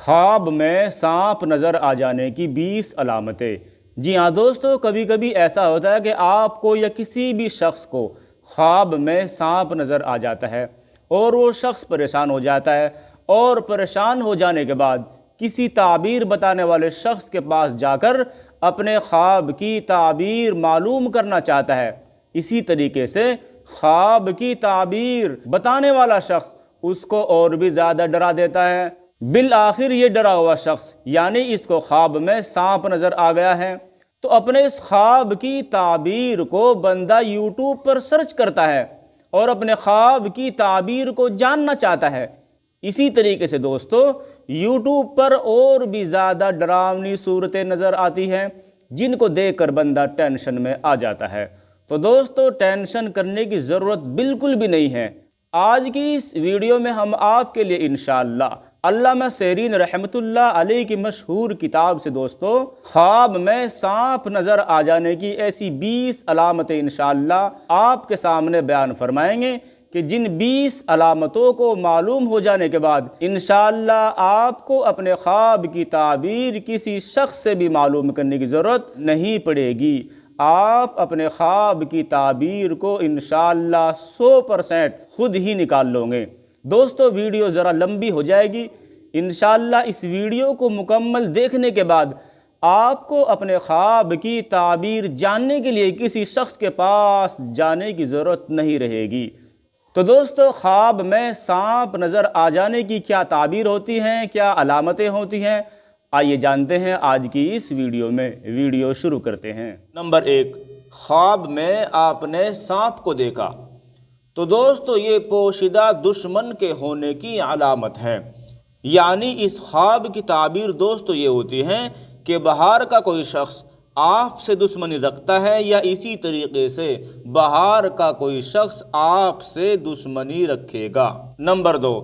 خواب میں سانپ نظر آ جانے کی 20 علامتیں۔ جی ہاں دوستو، کبھی کبھی ایسا ہوتا ہے کہ آپ کو یا کسی بھی شخص کو خواب میں سانپ نظر آ جاتا ہے اور وہ شخص پریشان ہو جاتا ہے، اور پریشان ہو جانے کے بعد کسی تعبیر بتانے والے شخص کے پاس جا کر اپنے خواب کی تعبیر معلوم کرنا چاہتا ہے۔ اسی طریقے سے خواب کی تعبیر بتانے والا شخص اس کو اور بھی زیادہ ڈرا دیتا ہے۔ بالآخر یہ ڈرا ہوا شخص، یعنی اس کو خواب میں سانپ نظر آ گیا ہے، تو اپنے اس خواب کی تعبیر کو بندہ یوٹیوب پر سرچ کرتا ہے اور اپنے خواب کی تعبیر کو جاننا چاہتا ہے۔ اسی طریقے سے دوستو، یوٹیوب پر اور بھی زیادہ ڈراؤنی صورتیں نظر آتی ہیں جن کو دیکھ کر بندہ ٹینشن میں آ جاتا ہے۔ تو دوستو، ٹینشن کرنے کی ضرورت بالکل بھی نہیں ہے۔ آج کی اس ویڈیو میں ہم آپ کے لیے انشاءاللہ علامہ سیرین رحمۃ اللہ علیہ کی مشہور کتاب سے دوستو خواب میں سانپ نظر آ جانے کی ایسی 20 علامتیں انشاءاللہ آپ کے سامنے بیان فرمائیں گے کہ جن 20 علامتوں کو معلوم ہو جانے کے بعد انشاءاللہ آپ کو اپنے خواب کی تعبیر کسی شخص سے بھی معلوم کرنے کی ضرورت نہیں پڑے گی۔ آپ اپنے خواب کی تعبیر کو انشاءاللہ 100% خود ہی نکال لو گے۔ دوستو، ویڈیو ذرا لمبی ہو جائے گی۔ انشاءاللہ اس ویڈیو کو مکمل دیکھنے کے بعد آپ کو اپنے خواب کی تعبیر جاننے کے لیے کسی شخص کے پاس جانے کی ضرورت نہیں رہے گی۔ تو دوستو، خواب میں سانپ نظر آ جانے کی کیا تعبیر ہوتی ہیں، کیا علامتیں ہوتی ہیں، آئیے جانتے ہیں آج کی اس ویڈیو میں۔ ویڈیو شروع کرتے ہیں۔ نمبر 1، خواب میں آپ نے سانپ کو دیکھا تو دوستو یہ پوشیدہ دشمن کے ہونے کی علامت ہے۔ یعنی اس خواب کی تعبیر دوستو یہ ہوتی ہے کہ باہر کا کوئی شخص آپ سے دشمنی رکھتا ہے، یا اسی طریقے سے باہر کا کوئی شخص آپ سے دشمنی رکھے گا۔ نمبر 2،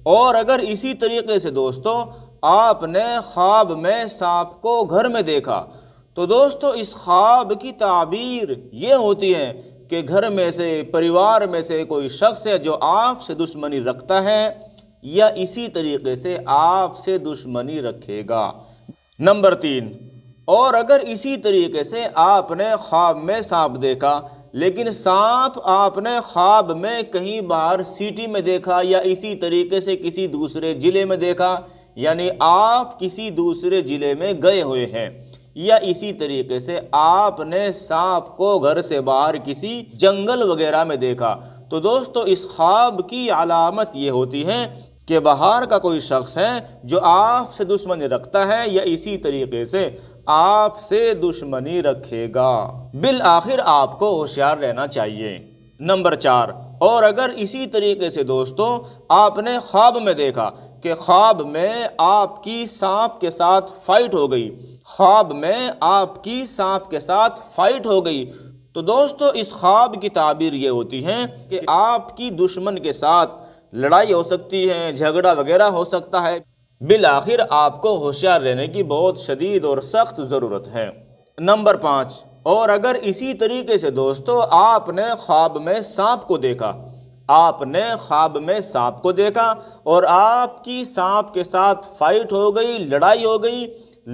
اور اگر اسی طریقے سے دوستو آپ نے خواب میں سانپ کو گھر میں دیکھا تو دوستو اس خواب کی تعبیر یہ ہوتی ہے کہ گھر میں سے، پریوار میں سے کوئی شخص ہے جو آپ سے دشمنی رکھتا ہے یا اسی طریقے سے آپ سے دشمنی رکھے گا۔ نمبر 3، اور اگر اسی طریقے سے آپ نے خواب میں سانپ دیکھا لیکن سانپ آپ نے خواب میں کہیں باہر سٹی میں دیکھا یا اسی طریقے سے کسی دوسرے ضلع میں دیکھا، یعنی آپ کسی دوسرے ضلع میں گئے ہوئے ہیں، یا اسی طریقے سے آپ نے سانپ کو گھر سے باہر کسی جنگل وغیرہ میں دیکھا، تو دوستو اس خواب کی علامت یہ ہوتی ہے کہ باہر کا کوئی شخص ہے جو آپ سے دشمنی رکھتا ہے یا اسی طریقے سے آپ سے دشمنی رکھے گا۔ بالآخر آپ کو ہوشیار رہنا چاہیے۔ نمبر 4، اور اگر اسی طریقے سے دوستو آپ نے خواب میں دیکھا کہ خواب میں آپ کی سانپ کے ساتھ فائٹ ہو گئی، خواب میں آپ کی سانپ کے ساتھ فائٹ ہو گئی، تو دوستو اس خواب کی تعبیر یہ ہوتی ہے کہ آپ کی دشمن کے ساتھ لڑائی ہو سکتی ہے، جھگڑا وغیرہ ہو سکتا ہے۔ بالآخر آپ کو ہوشیار رہنے کی بہت شدید اور سخت ضرورت ہے۔ نمبر 5، اور اگر اسی طریقے سے دوستو آپ نے خواب میں سانپ کو دیکھا، آپ نے خواب میں سانپ کو دیکھا اور آپ کی سانپ کے ساتھ فائٹ ہو گئی، لڑائی ہو گئی،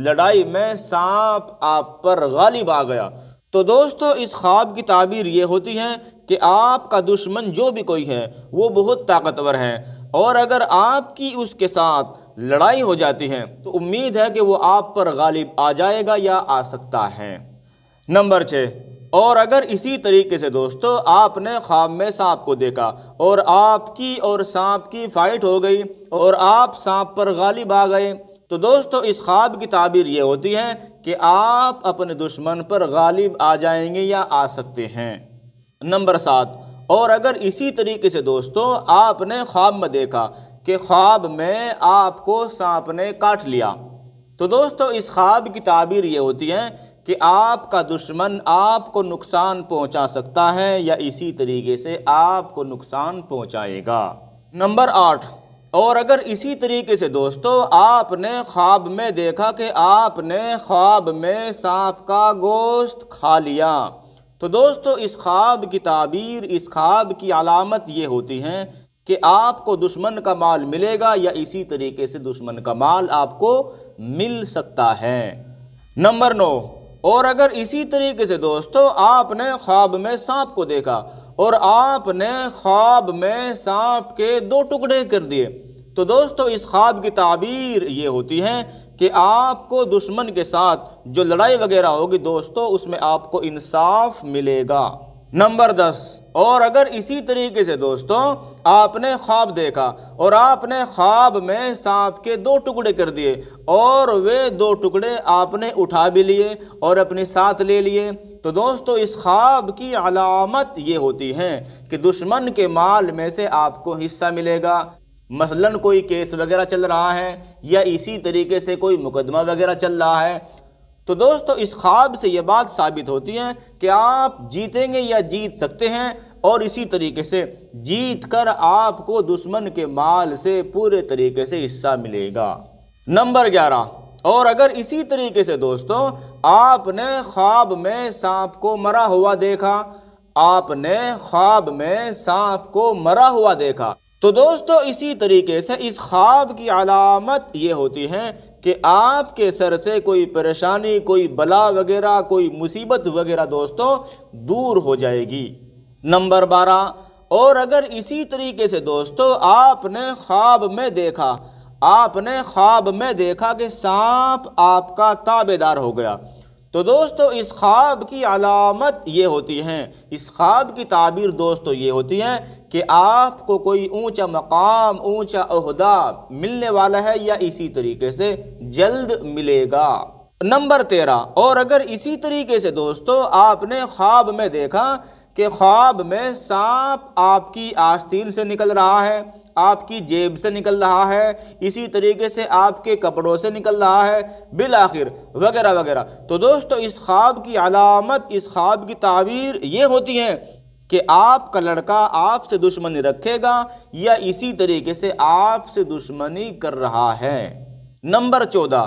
لڑائی میں سانپ آپ پر غالب آ گیا، تو دوستو اس خواب کی تعبیر یہ ہوتی ہے کہ آپ کا دشمن جو بھی کوئی ہے وہ بہت طاقتور ہے، اور اگر آپ کی اس کے ساتھ لڑائی ہو جاتی ہے تو امید ہے کہ وہ آپ پر غالب آ جائے گا یا آ سکتا ہے۔ نمبر 6، اور اگر اسی طریقے سے دوستو آپ نے خواب میں سانپ کو دیکھا اور آپ کی اور سانپ کی فائٹ ہو گئی اور آپ سانپ پر غالب آ گئے، تو دوستو اس خواب کی تعبیر یہ ہوتی ہے کہ آپ اپنے دشمن پر غالب آ جائیں گے یا آ سکتے ہیں۔ نمبر 7، اور اگر اسی طریقے سے دوستو آپ نے خواب میں دیکھا کہ خواب میں آپ کو سانپ نے کاٹ لیا، تو دوستو اس خواب کی تعبیر یہ ہوتی ہے کہ آپ کا دشمن آپ کو نقصان پہنچا سکتا ہے یا اسی طریقے سے آپ کو نقصان پہنچائے گا۔ نمبر 8، اور اگر اسی طریقے سے دوستو آپ نے خواب میں دیکھا کہ آپ نے خواب میں سانپ کا گوشت کھا لیا، تو دوستو اس خواب کی تعبیر، اس خواب کی علامت یہ ہوتی ہے کہ آپ کو دشمن کا مال ملے گا یا اسی طریقے سے دشمن کا مال آپ کو مل سکتا ہے۔ نمبر 9، اور اگر اسی طریقے سے دوستو آپ نے خواب میں سانپ کو دیکھا اور آپ نے خواب میں سانپ کے 2 ٹکڑے کر دیے، تو دوستو اس خواب کی تعبیر یہ ہوتی ہے کہ آپ کو دشمن کے ساتھ جو لڑائی وغیرہ ہوگی دوستو اس میں آپ کو انصاف ملے گا۔ نمبر 10، اور اگر اسی طریقے سے دوستو آپ نے خواب دیکھا اور آپ نے خواب میں سانپ کے 2 ٹکڑے کر دیے اور وہ 2 ٹکڑے آپ نے اٹھا بھی لیے اور اپنے ساتھ لے لیے، تو دوستو اس خواب کی علامت یہ ہوتی ہے کہ دشمن کے مال میں سے آپ کو حصہ ملے گا۔ مثلاً کوئی کیس وغیرہ چل رہا ہے یا اسی طریقے سے کوئی مقدمہ وغیرہ چل رہا ہے، تو دوستو اس خواب سے یہ بات ثابت ہوتی ہے کہ آپ جیتیں گے یا جیت سکتے ہیں، اور اسی طریقے سے جیت کر آپ کو دشمن کے مال سے پورے طریقے سے حصہ ملے گا۔ نمبر 11، اور اگر اسی طریقے سے دوستو آپ نے خواب میں سانپ کو مرا ہوا دیکھا، آپ نے خواب میں سانپ کو مرا ہوا دیکھا، تو دوستو اسی طریقے سے اس خواب کی علامت یہ ہوتی ہے کہ آپ کے سر سے کوئی پریشانی، کوئی بلا وغیرہ، کوئی مصیبت وغیرہ دوستو دور ہو جائے گی۔ نمبر 12، اور اگر اسی طریقے سے دوستو آپ نے خواب میں دیکھا، آپ نے خواب میں دیکھا کہ سانپ آپ کا تابع دار ہو گیا، تو دوستو اس خواب کی علامت یہ ہوتی ہے، اس خواب کی تعبیر دوستو یہ ہوتی ہے کہ آپ کو کوئی اونچا مقام، اونچا عہدہ ملنے والا ہے یا اسی طریقے سے جلد ملے گا۔ نمبر 13، اور اگر اسی طریقے سے دوستو آپ نے خواب میں دیکھا کہ خواب میں سانپ آپ کی آستین سے نکل رہا ہے، آپ کی جیب سے نکل رہا ہے، اسی طریقے سے آپ کے کپڑوں سے نکل رہا ہے، بالآخر وغیرہ وغیرہ، تو دوستو اس خواب کی علامت، اس خواب کی تعبیر یہ ہوتی ہے کہ آپ کا لڑکا آپ سے دشمنی رکھے گا یا اسی طریقے سے آپ سے دشمنی کر رہا ہے۔ نمبر 14،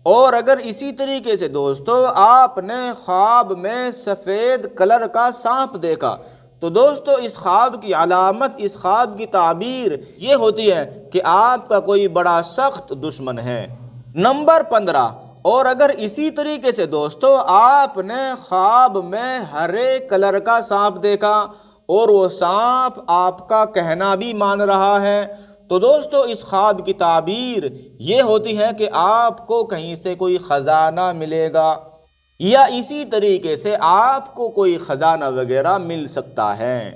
اور اگر اسی طریقے سے دوستو آپ نے خواب میں سفید کلر کا سانپ دیکھا، تو دوستو اس خواب کی علامت، اس خواب کی تعبیر یہ ہوتی ہے کہ آپ کا کوئی بڑا سخت دشمن ہے۔ نمبر 15، اور اگر اسی طریقے سے دوستو آپ نے خواب میں ہرے کلر کا سانپ دیکھا اور وہ سانپ آپ کا کہنا بھی مان رہا ہے، تو دوستو اس خواب کی تعبیر یہ ہوتی ہے کہ آپ کو کہیں سے کوئی خزانہ ملے گا یا اسی طریقے سے آپ کو کوئی خزانہ وغیرہ مل سکتا ہے۔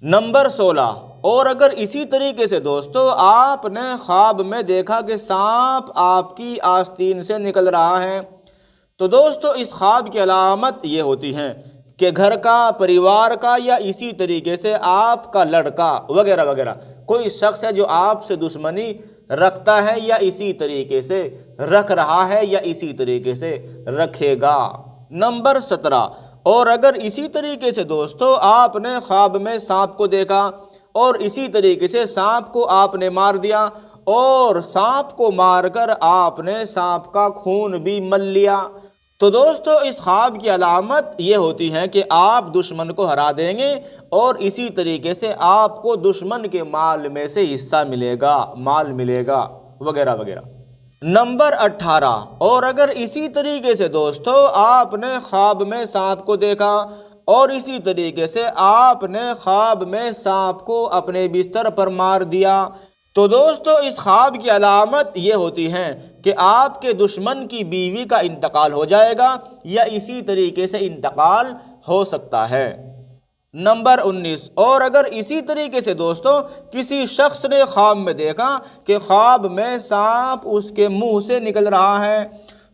نمبر 16، اور اگر اسی طریقے سے دوستو آپ نے خواب میں دیکھا کہ سانپ آپ کی آستین سے نکل رہا ہے، تو دوستو اس خواب کی علامت یہ ہوتی ہے کہ گھر کا، پریوار کا یا اسی طریقے سے آپ کا لڑکا وغیرہ وغیرہ کوئی شخص ہے جو آپ سے دشمنی رکھتا ہے یا اسی طریقے سے رکھ رہا ہے یا اسی طریقے سے رکھے گا۔ نمبر 17، اور اگر اسی طریقے سے دوستو آپ نے خواب میں سانپ کو دیکھا اور اسی طریقے سے سانپ کو آپ نے مار دیا اور سانپ کو مار کر آپ نے سانپ کا خون بھی مل لیا، تو دوستو اس خواب کی علامت یہ ہوتی ہے کہ آپ دشمن کو ہرا دیں گے اور اسی طریقے سے آپ کو دشمن کے مال میں سے حصہ ملے گا، مال ملے گا وغیرہ وغیرہ۔ نمبر 18، اور اگر اسی طریقے سے دوستو آپ نے خواب میں سانپ کو دیکھا اور اسی طریقے سے آپ نے خواب میں سانپ کو اپنے بستر پر مار دیا، تو دوستو اس خواب کی علامت یہ ہوتی ہے کہ آپ کے دشمن کی بیوی کا انتقال ہو جائے گا یا اسی طریقے سے انتقال ہو سکتا ہے۔ نمبر 19، اور اگر اسی طریقے سے دوستو کسی شخص نے خواب میں دیکھا کہ خواب میں سانپ اس کے منہ سے نکل رہا ہے،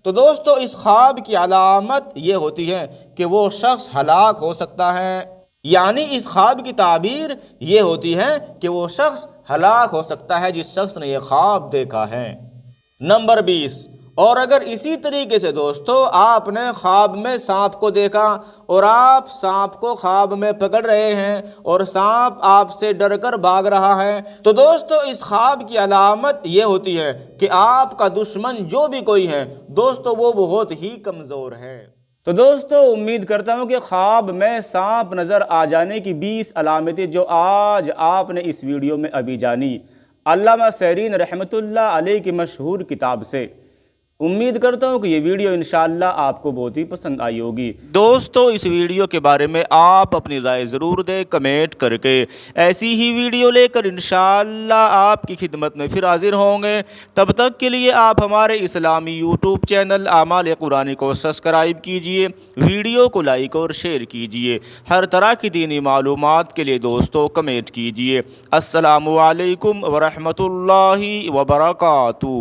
تو دوستو اس خواب کی علامت یہ ہوتی ہے کہ وہ شخص ہلاک ہو سکتا ہے، یعنی اس خواب کی تعبیر یہ ہوتی ہے کہ وہ شخص ہلاک ہو سکتا ہے جس شخص نے یہ خواب دیکھا ہے۔ نمبر 20، اور اگر اسی طریقے سے دوستو آپ نے خواب میں سانپ کو دیکھا اور آپ سانپ کو خواب میں پکڑ رہے ہیں اور سانپ آپ سے ڈر کر بھاگ رہا ہے، تو دوستو اس خواب کی علامت یہ ہوتی ہے کہ آپ کا دشمن جو بھی کوئی ہے دوستو وہ بہت ہی کمزور ہے۔ تو دوستو امید کرتا ہوں کہ خواب میں سانپ نظر آ جانے کی 20 علامتیں جو آج آپ نے اس ویڈیو میں ابھی جانی، علامہ سیرین رحمۃ اللہ علیہ کی مشہور کتاب سے، امید کرتا ہوں کہ یہ ویڈیو انشاءاللہ آپ کو بہت ہی پسند آئی ہوگی۔ دوستو اس ویڈیو کے بارے میں آپ اپنی رائے ضرور دیں کمنٹ کر کے۔ ایسی ہی ویڈیو لے کر انشاءاللہ آپ کی خدمت میں پھر حاضر ہوں گے۔ تب تک کے لیے آپ ہمارے اسلامی یوٹیوب چینل اعمال قرآنی کو سبسکرائب کیجئے، ویڈیو کو لائک اور شیئر کیجئے۔ ہر طرح کی دینی معلومات کے لیے دوستو کمنٹ کیجئے۔ السلام علیکم ورحمۃ اللہ وبرکاتہ۔